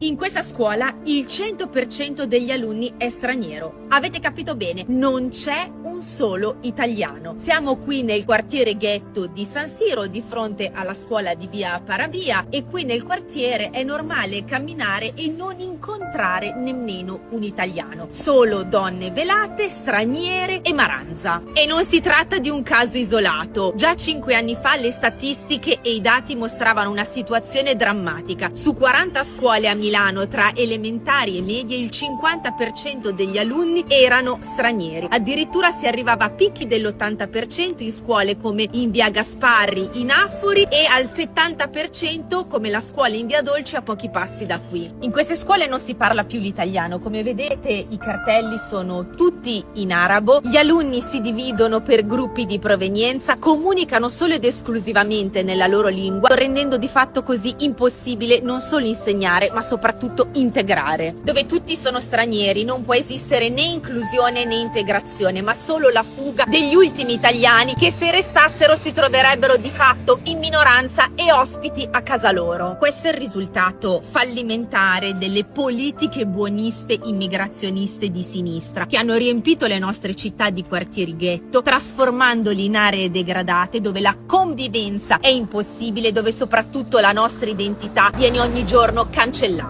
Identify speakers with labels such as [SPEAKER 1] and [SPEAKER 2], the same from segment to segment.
[SPEAKER 1] In questa scuola il 100% degli alunni è straniero. Avete capito bene, non c'è un solo italiano. Siamo qui nel quartiere ghetto di San Siro, di fronte alla scuola di via Paravia, e qui nel quartiere è normale camminare e non incontrare nemmeno un italiano. Solo donne velate, straniere e maranza. E non si tratta di un caso isolato. Già 5 anni fa le statistiche e i dati mostravano una situazione drammatica. Su 40 scuole a Milano, tra elementari e medie, il 50% degli alunni erano stranieri. Addirittura si arrivava a picchi dell'80% in scuole come in via Gasparri, in Affori, e al 70% come la scuola in via Dolce a pochi passi da qui. In queste scuole non si parla più l'italiano. Come vedete, i cartelli sono tutti in arabo. Gli alunni si dividono per gruppi di provenienza, comunicano solo ed esclusivamente nella loro lingua, rendendo di fatto così impossibile non solo insegnare, ma soprattutto integrare. Dove tutti sono stranieri non può esistere né inclusione né integrazione, ma solo la fuga degli ultimi italiani che, se restassero, si troverebbero di fatto in minoranza e ospiti a casa loro. Questo è il risultato fallimentare delle politiche buoniste immigrazioniste di sinistra, che hanno riempito le nostre città di quartieri ghetto, trasformandoli in aree degradate dove la convivenza è impossibile, dove soprattutto la nostra identità viene ogni giorno cancellata.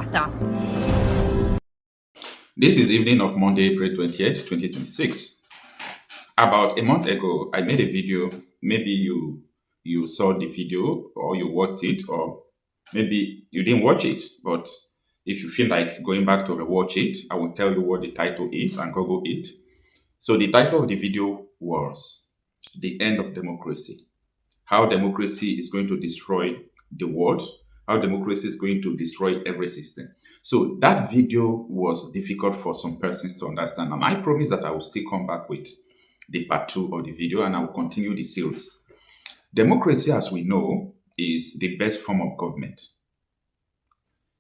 [SPEAKER 2] This is the evening of Monday, April 28th, 2026. About a month ago, I made a video. Maybe you saw the video, or you watched it, or maybe you didn't watch it. But if you feel like going back to rewatch it, I will tell you what the title is and Google it. So the title of the video was The End of Democracy. How democracy is going to destroy the world, how democracy is going to destroy every system. So that video was difficult for some persons to understand. And I promise that I will still come back with the part 2 of the video, and I will continue the series. Democracy, as we know, is the best form of government.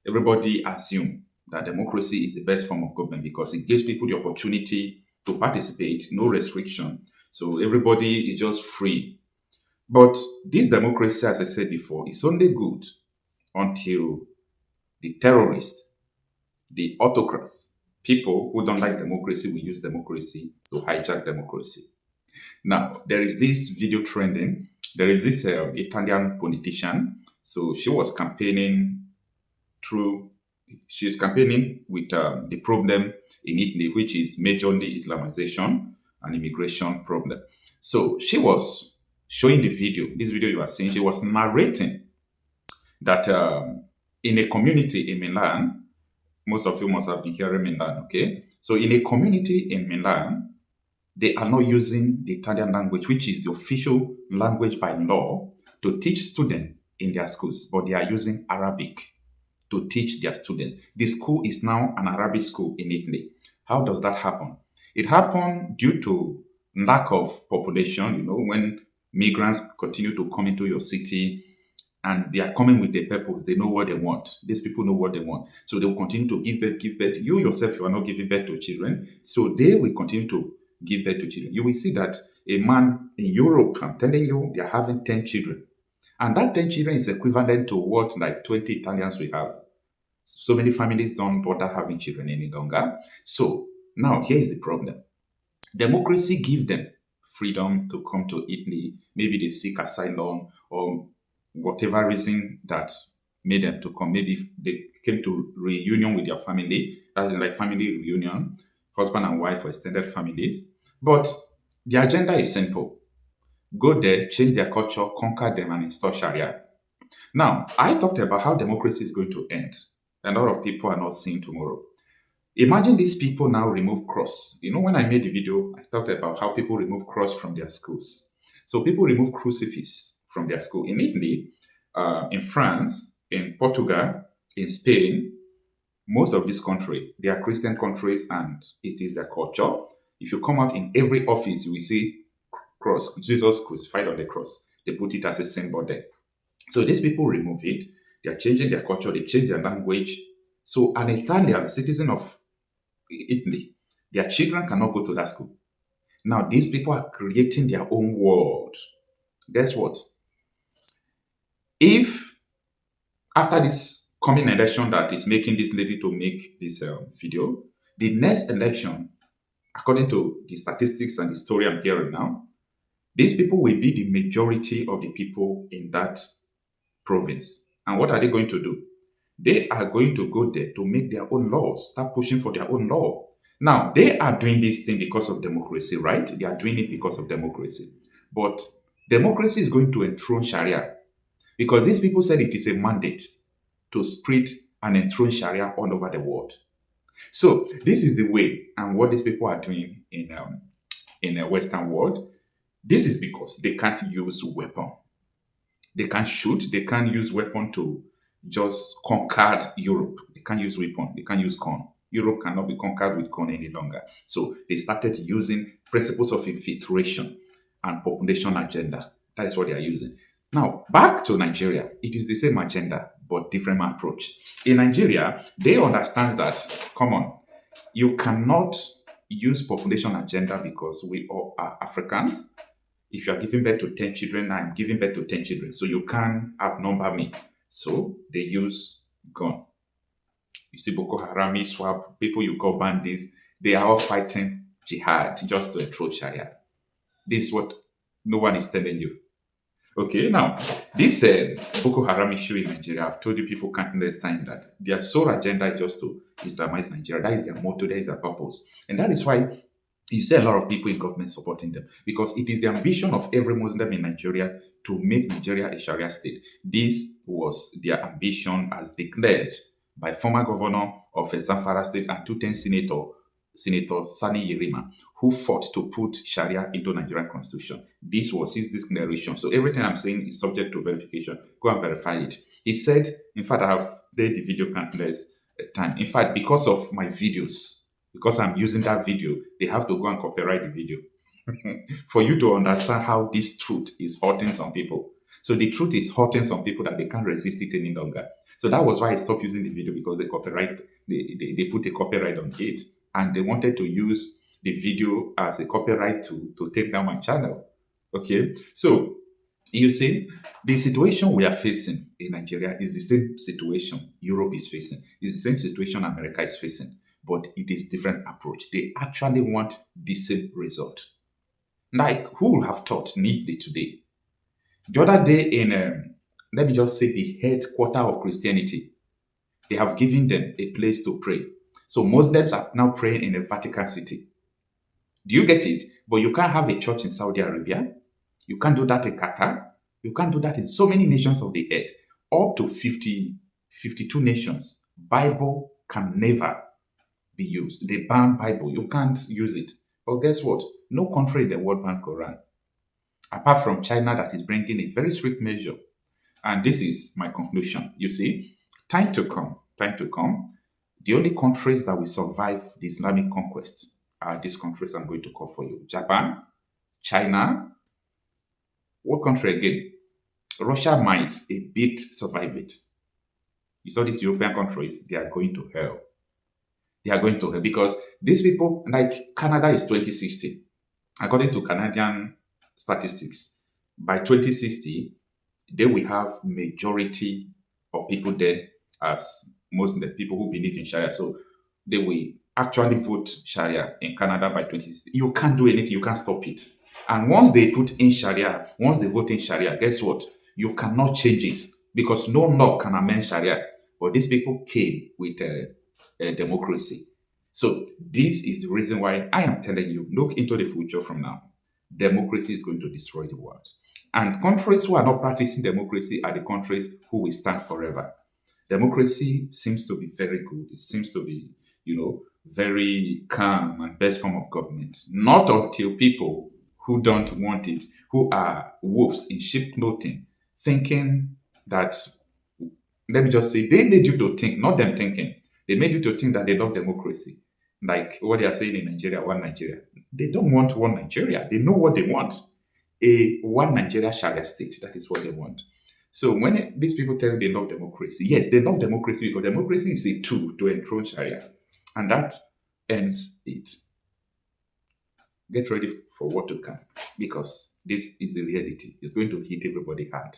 [SPEAKER 2] Everybody assumes that democracy is the best form of government because it gives people the opportunity to participate, no restriction. So everybody is just free. But this democracy, as I said before, is only good until the terrorists, the autocrats, people who don't like democracy will use democracy to hijack democracy. Now, there is this video trending. There is this Italian politician. So she's campaigning with the problem in Italy, which is majorly Islamization and immigration problem. So she was showing the video, this video you are seeing, she was narrating that in a community in Milan, most of you must have been hearing Milan, okay? So in a community in Milan, they are not using the Italian language, which is the official language by law, to teach students in their schools, but they are using Arabic to teach their students. The school is now an Arabic school in Italy. How does that happen? It happened due to lack of population, when migrants continue to come into your city and they are coming with their purpose. They know what they want. These people know what they want. So they will continue to give birth. You yourself, you are not giving birth to children. So they will continue to give birth to children. You will see that a man in Europe, I'm telling you, they are having 10 children. And that 10 children is equivalent to what like 20 Italians we have. So many families don't bother having children any longer. So now here is the problem. Democracy gives them freedom to come to Italy. Maybe they seek asylum or whatever reason that made them to come. Maybe they came to reunion with their family. That's like family reunion, husband and wife or extended families. But the agenda is simple. Go there, change their culture, conquer them, and install Sharia. Now, I talked about how democracy is going to end. A lot of people are not seeing tomorrow. Imagine these people now remove cross. When I made the video, I talked about how people remove cross from their schools. So people remove crucifix from their school. In Italy, in France, in Portugal, in Spain, most of these countries, they are Christian countries and it is their culture. If you come out in every office, you will see cross, Jesus crucified on the cross. They put it as a symbol there. So these people remove it. They are changing their culture. They change their language. So an Italian citizen of Italy, their children cannot go to that school. Now, these people are creating their own world. Guess what? If after this coming election that is making this lady to make this video, the next election, according to the statistics and the story I'm hearing now, these people will be the majority of the people in that province. And what are they going to do? They are going to go there to make their own laws, start pushing for their own law. Now, they are doing this thing because of democracy, right? They are doing it because of democracy. But democracy is going to enthrone Sharia because these people said it is a mandate to spread and enthrone Sharia all over the world. So this is the way and what these people are doing in the Western world. This is because they can't use weapon. They can't shoot. They can't use weapon to just conquer Europe. They can't use weapon. They can't use gun. Europe cannot be conquered with gun any longer. So they started using principles of infiltration and population agenda. That is what they are using. Now, back to Nigeria. It is the same agenda, but different approach. In Nigeria, they understand that, come on, you cannot use population agenda because we all are Africans. If you are giving birth to 10 children, I'm giving birth to 10 children. So you can't outnumber me. So they use gun. You see Boko Haram, Swap, people you call bandits, they are all fighting jihad just to enthrone Sharia. This is what no one is telling you. Okay, now, this Boko Haram issue in Nigeria, I've told you people countless times that their sole agenda is just to Islamize Nigeria. That is their motto, that is their purpose. And that is why you see a lot of people in government supporting them because it is the ambition of every Muslim in Nigeria to make Nigeria a Sharia state. This was their ambition as declared by former governor of Zamfara State and two-term Senator Sani Yerima, who fought to put Sharia into Nigerian constitution. This was his declaration. So everything I'm saying is subject to verification. Go and verify it. He said, in fact, I have played the video countless time. In fact, because of my videos, because I'm using that video, they have to go and copyright the video for you to understand how this truth is hurting some people. So the truth is hurting some people that they can't resist it any longer. So that was why I stopped using the video because they put a copyright on it and they wanted to use the video as a copyright to take down my channel. Okay, so you see, the situation we are facing in Nigeria is the same situation Europe is facing. It's the same situation America is facing, but it is different approach. They actually want the same result. Like, who would have thought neatly today? The other day in, let me just say, the headquarter of Christianity, they have given them a place to pray. So Muslims are now praying in the Vatican City. Do you get it? But you can't have a church in Saudi Arabia. You can't do that in Qatar. You can't do that in so many nations of the earth. Up to 52 nations. Bible can never be used. They ban Bible. You can't use it. But guess what? No country in the world ban Quran. Apart from China that is bringing a very strict measure. And this is my conclusion. You see, time to come. The only countries that will survive the Islamic conquest are these countries I'm going to call for you. Japan, China, what country again? Russia might a bit survive it. You saw these European countries, they are going to hell. They are going to hell because these people, like Canada is 2060. According to Canadian statistics, by 2060, they will have majority of people there as Muslim people who believe in Sharia. So they will actually vote Sharia in Canada by 2060. You can't do anything, you can't stop it. And once they put in Sharia, once they vote in Sharia, guess what? You cannot change it because no law can amend Sharia. But these people came with a democracy. So this is the reason why I am telling you, look into the future from now. Democracy is going to destroy the world. And countries who are not practicing democracy are the countries who will stand forever. Democracy seems to be very good. It seems to be, very calm and best form of government. Not until people who don't want it, who are wolves in sheep clothing, thinking that, let me just say, they made you to think, not them thinking. They made you to think that they love democracy. Like what they are saying in Nigeria, one Nigeria. They don't want one Nigeria. They know what they want. A one Nigeria Sharia state. That is what they want. So when these people tell you they love democracy, yes, they love democracy because democracy is a tool to enthrone Sharia. And that ends it. Get ready for what to come because this is the reality. It's going to hit everybody hard.